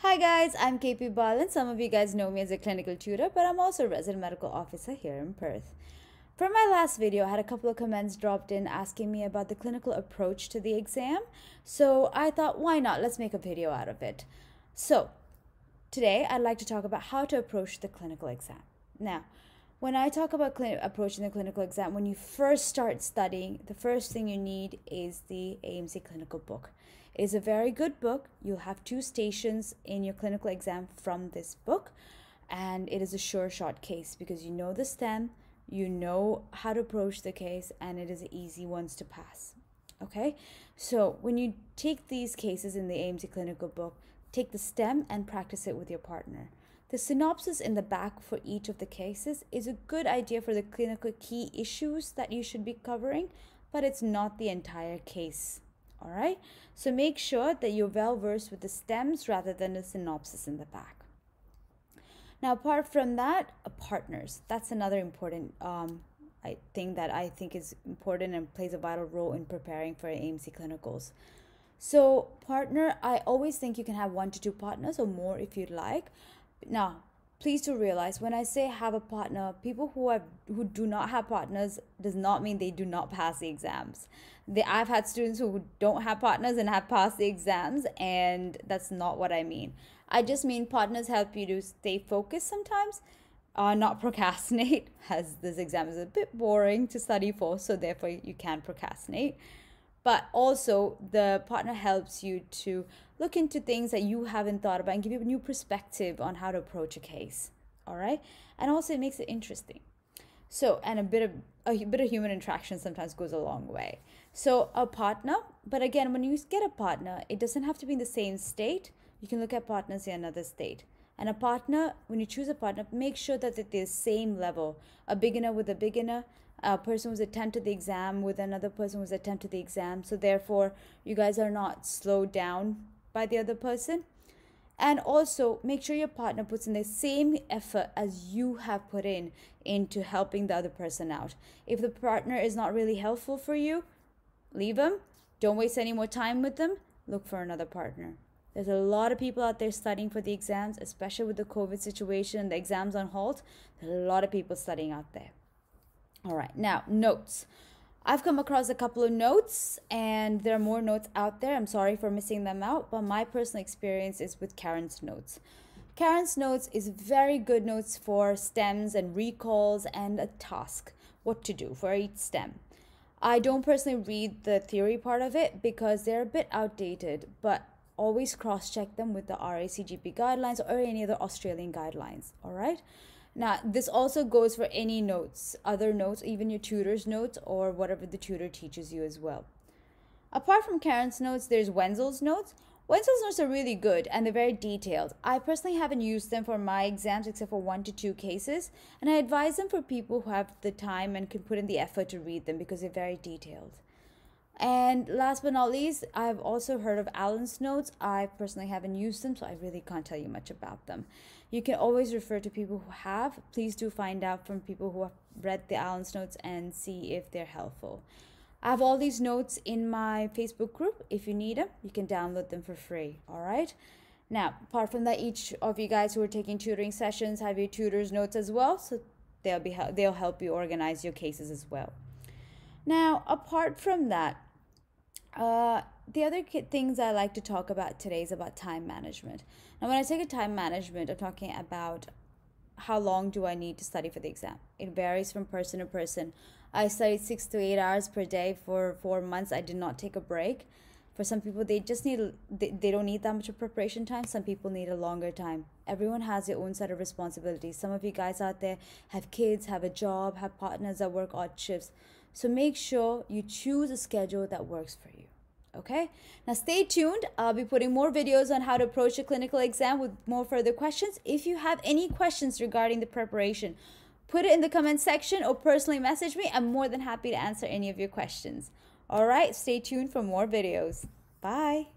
Hi guys, I'm KP Balan. Some of you guys know me as a clinical tutor, but I'm also a resident medical officer here in Perth. For my last video, I had a couple of comments dropped in asking me about the clinical approach to the exam. So I thought, why not? Let's make a video out of it. So today, I'd like to talk about how to approach the clinical exam. Now, when I talk about approaching the clinical exam, when you first start studying, the first thing you need is the AMC Clinical book. It is a very good book. You'll have 2 stations in your clinical exam from this book, and it is a sure shot case because you know the STEM, you know how to approach the case, and it is easy ones to pass. Okay, so when you take these cases in the AMC Clinical book, take the STEM and practice it with your partner. The synopsis in the back for each of the cases is a good idea for the clinical key issues that you should be covering, but it's not the entire case. All right, so make sure that you're well versed with the stems rather than the synopsis in the back. Now, apart from that, partners. That's another important thing that I think is important and plays a vital role in preparing for AMC clinicals. So partner, I always think you can have 1 to 2 partners or more if you'd like. Now, please do realize when I say have a partner, people who do not have partners does not mean they do not pass the exams. I've had students who don't have partners and have passed the exams, and that's not what I mean. I just mean partners help you to stay focused sometimes, not procrastinate, as this exam is a bit boring to study for, so therefore you can procrastinate. But also the partner helps you to look into things that you haven't thought about and give you a new perspective on how to approach a case. All right. And also it makes it interesting. So, and a bit of human interaction sometimes goes a long way. So a partner, but again, when you get a partner, it doesn't have to be in the same state. You can look at partners in another state. And a partner, when you choose a partner, make sure that they're the same level. A beginner with a beginner, a person who's attempted the exam with another person who's attempted the exam. So therefore, you guys are not slowed down by the other person. And also make sure your partner puts in the same effort as you have put into helping the other person out. If the partner is not really helpful for you, leave them. Don't waste any more time with them. Look for another partner. There's a lot of people out there studying for the exams, especially with the COVID situation, the exams on hold. There's a lot of people studying out there. All right, now notes. I've come across a couple of notes, and there are more notes out there. I'm sorry for missing them out, but my personal experience is with Karen's notes. Karen's notes is very good notes for stems and recalls and a task, what to do for each stem. I don't personally read the theory part of it because they're a bit outdated, but always cross-check them with the RACGP guidelines or any other Australian guidelines, all right? Now, this also goes for any notes, other notes, even your tutor's notes or whatever the tutor teaches you as well. Apart from Karen's notes, there's Wenzel's notes. Wenzel's notes are really good and they're very detailed. I personally haven't used them for my exams except for 1 to 2 cases, and I advise them for people who have the time and can put in the effort to read them because they're very detailed. And last but not least, I've also heard of Alan's notes. I personally haven't used them, so I really can't tell you much about them. You can always refer to people who have. Please do find out from people who have read the Alan's notes and see if they're helpful. I have all these notes in my Facebook group. If you need them, you can download them for free, all right? Now, apart from that, each of you guys who are taking tutoring sessions have your tutor's notes as well, so they'll help you organize your cases as well. Now, apart from that, the other things I like to talk about today is about time management. Now, when I say time management, I'm talking about how long do I need to study for the exam. It varies from person to person. I studied 6 to 8 hours per day for 4 months. I did not take a break. For some people, they don't need that much of preparation time. Some people need a longer time. Everyone has their own set of responsibilities. Some of you guys out there have kids, have a job, have partners that work odd shifts. So make sure you choose a schedule that works for you. Okay, now stay tuned. I'll be putting more videos on how to approach a clinical exam with more further questions. If you have any questions regarding the preparation, put it in the comment section or personally message me. I'm more than happy to answer any of your questions. All right, stay tuned for more videos. Bye.